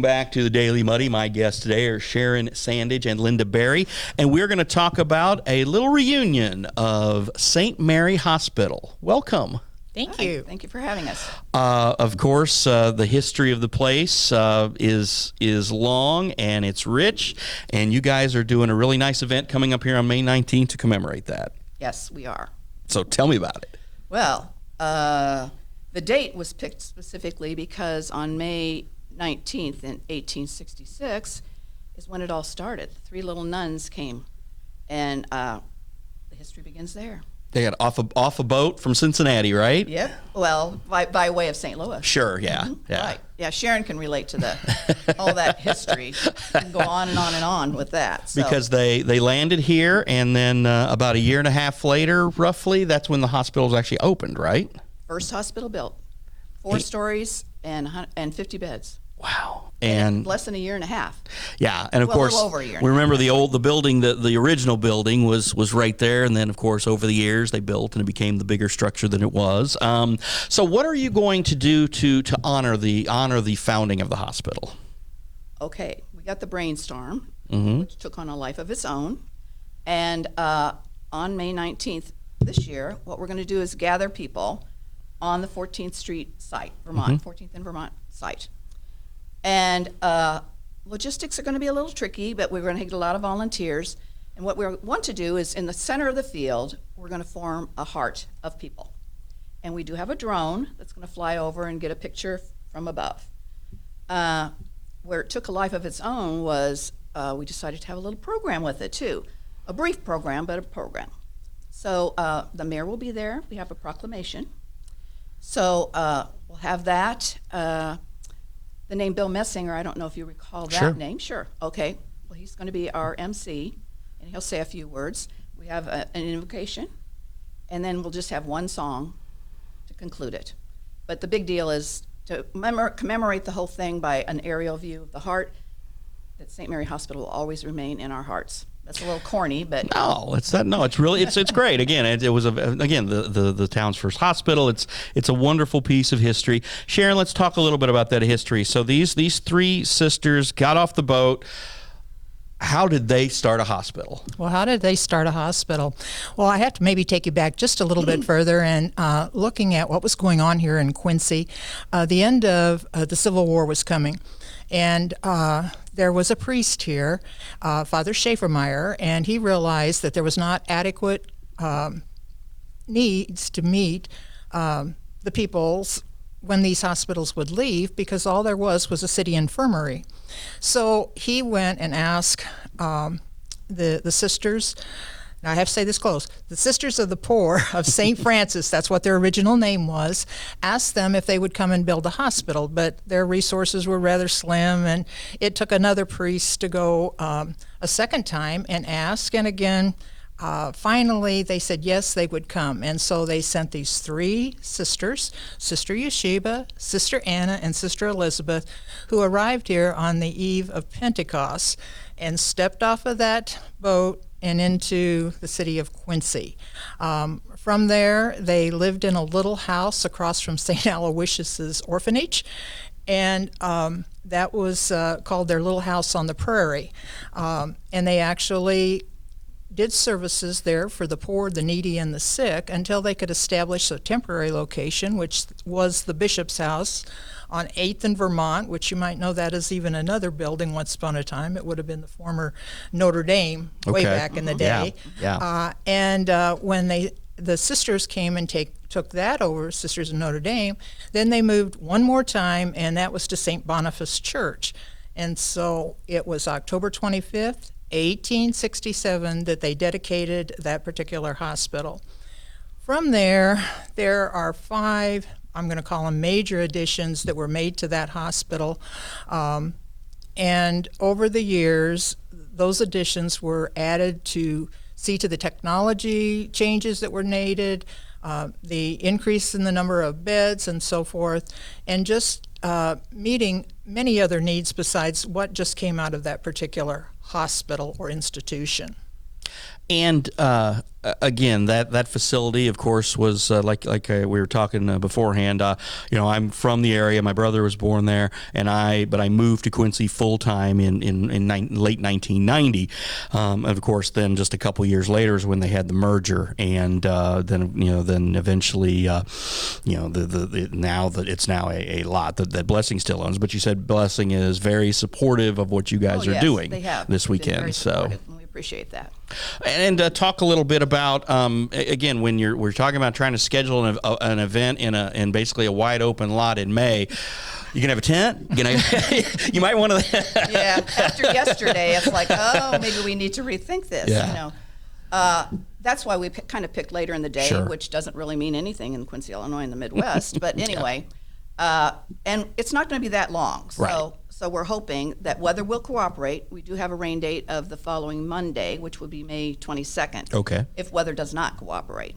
Back to the Daily Muddy. My guests today are Sharon Sandage and Linda Berry, and we're going to talk about a little reunion of St. Mary Hospital. Welcome. Thank you. Thank you for having us. Of course, the history of the place is long and it's rich, and you guys are doing a really nice event coming up here on May 19th to commemorate that. Yes, we are. So tell me about it. Well, the date was picked specifically because on May 19th in 1866 is when it all started. Three little nuns came, and the history begins there. They got off a boat from Cincinnati, right? Yep. Well, by way of St. Louis. Sure, yeah. Yeah. Right. Yeah, Sharon can relate to all that history. We can go on and on and on with that. So. Because they landed here, and then about a year and a half later, roughly, that's when the hospital's actually opened, right? First hospital built. 4 stories and 50 beds. Wow. And less than a year and a half. Yeah, and of Well, course, a little over a year and we a remember the building, the original building was right there, and then of course over the years they built and it became the bigger structure than it was. So what are you going to do to honor the founding of the hospital? Okay, we got the brainstorm, which took on a life of its own, and on May 19th this year, what we're going to do is gather people on the 14th Street site, Vermont, 14th and Vermont site. And logistics are going to be a little tricky, but we're going to get a lot of volunteers. And what we want to do is in the center of the field, we're going to form a heart of people. And we do have a drone that's going to fly over and get a picture from above. Where it took a life of its own was we decided to have a little program with it too. A brief program, but a program. So the mayor will be there. We have a proclamation. So we'll have that. The name Bill Messinger, I don't know if you recall that Sure. name. Sure. Okay. Well, he's going to be our MC, and he'll say a few words. We have an invocation, and then we'll just have one song to conclude it. But the big deal is to commemorate the whole thing by an aerial view of the heart, that St. Mary Hospital will always remain in our hearts. That's a little corny, but No, it's not. No, it's really it's great. Again, it was the town's first hospital. It's a wonderful piece of history. Sharon, let's talk a little bit about that history. So these 3 sisters got off the boat. How did they start a hospital? Well, how did they start a hospital? Well, I have to maybe take you back just a little bit further and looking at what was going on here in Quincy. The end of the Civil War was coming, and there was a priest here, Father Schaefermeyer, and he realized that there was not adequate needs to meet the people's when these hospitals would leave, because all there was a city infirmary. So he went and asked the sisters, now I have to say this close, the Sisters of the Poor of St. Francis, that's what their original name was, asked them if they would come and build a hospital, but their resources were rather slim, and it took another priest to go a second time and ask, and again, finally, they said yes, they would come. And so they sent these 3 sisters, Sister Yeshiba, Sister Anna, and Sister Elizabeth, who arrived here on the eve of Pentecost and stepped off of that boat and into the city of Quincy. From there, they lived in a little house across from St. Aloysius's orphanage, and that was called their little house on the prairie. And they actually did services there for the poor, the needy, and the sick until they could establish a temporary location, which was the Bishop's House on 8th and Vermont, which you might know that is even another building once upon a time. It would have been the former Notre Dame way back in the day. Yeah. And when the sisters came and took that over, Sisters of Notre Dame, then they moved one more time, and that was to St. Boniface Church. And so it was October 25th, 1867 that they dedicated that particular hospital. From there are 5, I'm going to call them major additions that were made to that hospital. And over the years, those additions were added to see to the technology changes that were needed, the increase in the number of beds and so forth, and just meeting many other needs besides what just came out of that particular hospital or institution. And again, that facility, of course, was like we were talking beforehand. I'm from the area. My brother was born there, but I moved to Quincy full time in late 1990. And of course, then just a couple years later is when they had the merger, and then eventually, now that it's now a lot that Blessing still owns. But you said Blessing is very supportive of what you guys are doing this weekend. So. Appreciate that. And talk a little bit about again, when we're talking about trying to schedule an event in basically a wide open lot in May. You can have a tent. You might want to. Yeah. After yesterday, it's like, oh, maybe we need to rethink this. Yeah. That's why we kind of picked later in the day, Sure. which doesn't really mean anything in Quincy, Illinois, in the Midwest. But anyway, and it's not going to be that long. So we're hoping that weather will cooperate. We do have a rain date of the following Monday, which would be May 22nd. Okay. If weather does not cooperate.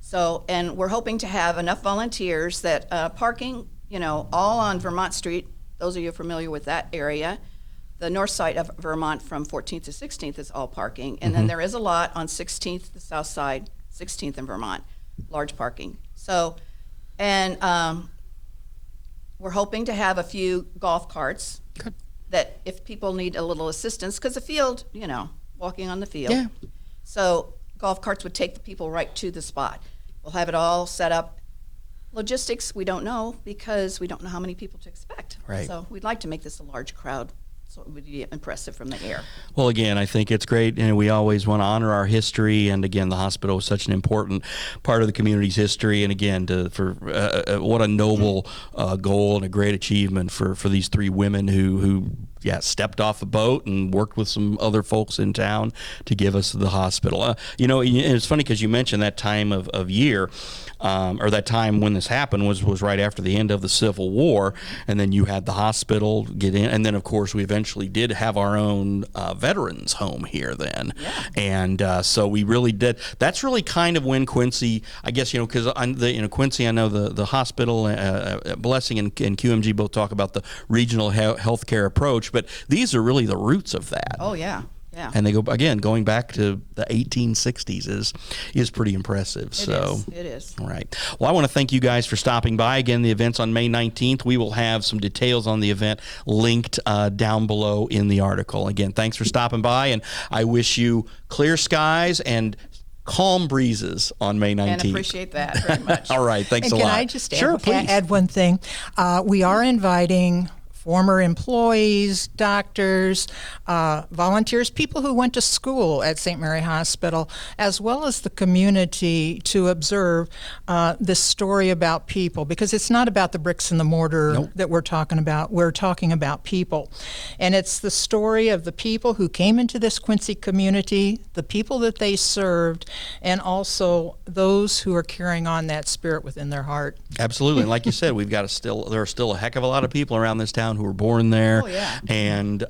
So, and we're hoping to have enough volunteers that parking, all on Vermont Street, those of you familiar with that area, the north side of Vermont from 14th to 16th is all parking. And then there is a lot on 16th, the south side, 16th in Vermont, large parking. So, and we're hoping to have a few golf carts. Good. That if people need a little assistance, because the field, walking on the field. Yeah. So golf carts would take the people right to the spot. We'll have it all set up. Logistics, we don't know because we don't know how many people to expect. Right. So we'd like to make this a large crowd so it would be impressive from the air. Well, again, I think it's great, and we always want to honor our history. And again, the hospital is such an important part of the community's history. And again, what a noble goal and a great achievement for these three women who stepped off the boat and worked with some other folks in town to give us the hospital. It's funny because you mentioned that time of year, or that time when this happened was right after the end of the Civil War, and then you had the hospital get in, and then of course we eventually did have our own veterans home here then. Yeah. And so we really did. That's really kind of when Quincy, I guess, because Quincy, I know the hospital, Blessing and QMG both talk about the regional healthcare approach, but these are really the roots of that. Oh, yeah. Yeah. And they going back to the 1860s is pretty impressive. It is. All right. Well, I want to thank you guys for stopping by. Again, the event's on May 19th. We will have some details on the event linked down below in the article. Again, thanks for stopping by, and I wish you clear skies and calm breezes on May 19th. And appreciate that very much. All right. Thanks And a lot. can I just please. add one thing? We are inviting former employees, doctors, volunteers, people who went to school at St. Mary Hospital, as well as the community to observe this story about people, because it's not about the bricks and the mortar that we're talking about. We're talking about people. And it's the story of the people who came into this Quincy community, the people that they served, and also those who are carrying on that spirit within their heart. Absolutely. And like you said, there are still a heck of a lot of people around this town who were born there. Oh, yeah. And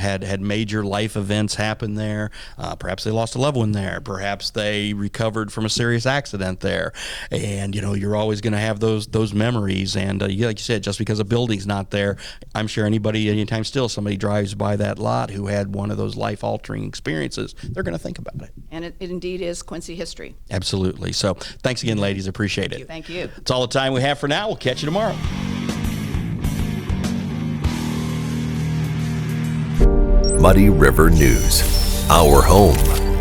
had major life events happen there. Perhaps they lost a loved one there. Perhaps they recovered from a serious accident there. And you're always going to have those memories. And like you said, just because a building's not there, I'm sure anytime still somebody drives by that lot who had one of those life-altering experiences, they're going to think about it. And it indeed is Quincy history. Absolutely. So thanks again, ladies. Appreciate it. Thank you. That's all the time we have for now. We'll catch you tomorrow. Muddy River News. Our home,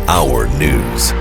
our news.